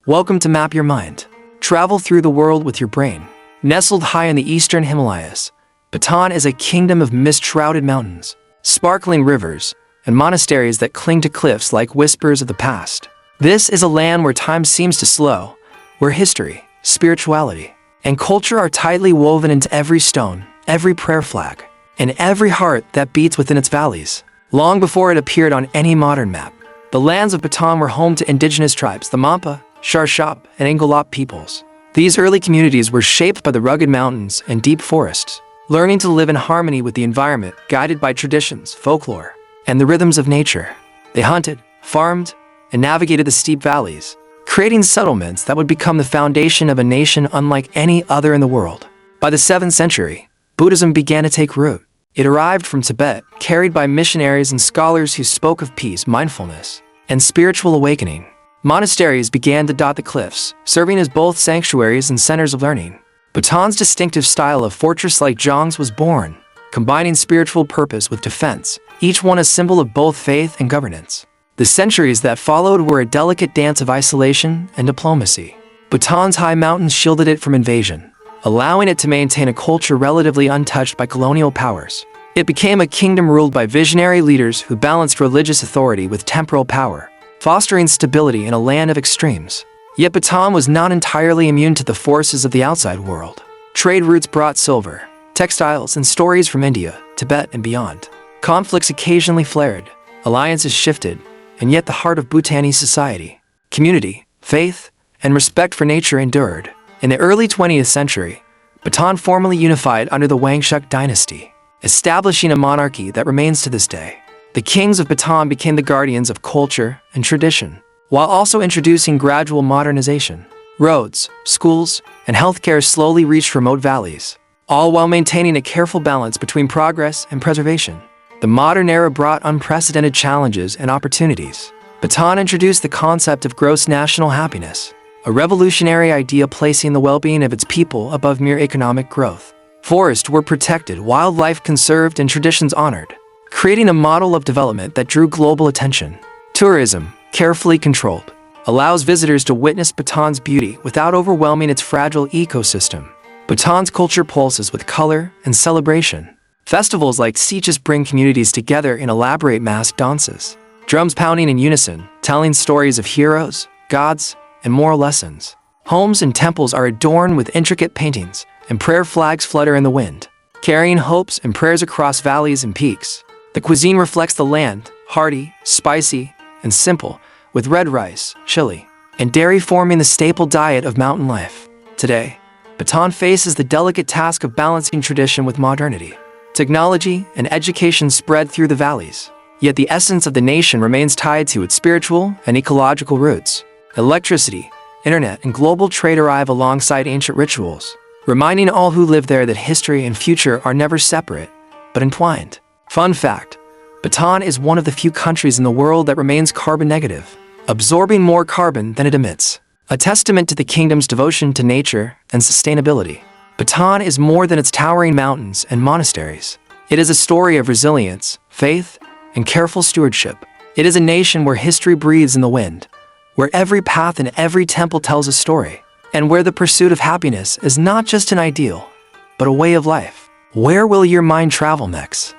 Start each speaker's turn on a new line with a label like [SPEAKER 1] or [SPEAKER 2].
[SPEAKER 1] Welcome to Map Your Mind. Travel through the world with your brain. Nestled high in the eastern Himalayas, Bhutan is a kingdom of mist-shrouded mountains, sparkling rivers, and monasteries that cling to cliffs like whispers of the past. This is a land where time seems to slow, where history, spirituality, and culture are tightly woven into every stone, every prayer flag, and every heart that beats within its valleys. Long before it appeared on any modern map, the lands of Bhutan were home to indigenous tribes, the Mampa, Sharshap, and Ngulop peoples. These early communities were shaped by the rugged mountains and deep forests, learning to live in harmony with the environment, guided by traditions, folklore, and the rhythms of nature. They hunted, farmed, and navigated the steep valleys, creating settlements that would become the foundation of a nation unlike any other in the world. By the 7th century, Buddhism began to take root. It arrived from Tibet, carried by missionaries and scholars who spoke of peace, mindfulness, and spiritual awakening. Monasteries began to dot the cliffs, serving as both sanctuaries and centers of learning. Bhutan's distinctive style of fortress-like zhongs was born, combining spiritual purpose with defense, each one a symbol of both faith and governance. The centuries that followed were a delicate dance of isolation and diplomacy. Bhutan's high mountains shielded it from invasion, allowing it to maintain a culture relatively untouched by colonial powers. It became a kingdom ruled by visionary leaders who balanced religious authority with temporal power, fostering stability in a land of extremes. Yet Bhutan was not entirely immune to the forces of the outside world. Trade routes brought silver, textiles, and stories from India, Tibet, and beyond. Conflicts occasionally flared, alliances shifted, and yet the heart of Bhutanese society, community, faith, and respect for nature endured. In the early 20th century, Bhutan formally unified under the Wangchuck dynasty, establishing a monarchy that remains to this day. The kings of Bhutan became the guardians of culture and tradition, while also introducing gradual modernization. Roads, schools, and healthcare slowly reached remote valleys, all while maintaining a careful balance between progress and preservation. The modern era brought unprecedented challenges and opportunities. Bhutan introduced the concept of gross national happiness, a revolutionary idea placing the well-being of its people above mere economic growth. Forests were protected, wildlife conserved, and traditions honored, creating a model of development that drew global attention. Tourism, carefully controlled, allows visitors to witness Bhutan's beauty without overwhelming its fragile ecosystem. Bhutan's culture pulses with color and celebration. Festivals like Sichas bring communities together in elaborate masked dances, drums pounding in unison, telling stories of heroes, gods, and moral lessons. Homes and temples are adorned with intricate paintings, and prayer flags flutter in the wind, carrying hopes and prayers across valleys and peaks. The cuisine reflects the land, hearty, spicy, and simple, with red rice, chili, and dairy forming the staple diet of mountain life. Today, Bhutan faces the delicate task of balancing tradition with modernity. Technology and education spread through the valleys, yet the essence of the nation remains tied to its spiritual and ecological roots. Electricity, internet, and global trade arrive alongside ancient rituals, reminding all who live there that history and future are never separate, but entwined. Fun fact, Bhutan is one of the few countries in the world that remains carbon negative, absorbing more carbon than it emits, a testament to the kingdom's devotion to nature and sustainability. Bhutan is more than its towering mountains and monasteries. It is a story of resilience, faith, and careful stewardship. It is a nation where history breathes in the wind, where every path and every temple tells a story, and where the pursuit of happiness is not just an ideal, but a way of life. Where will your mind travel next?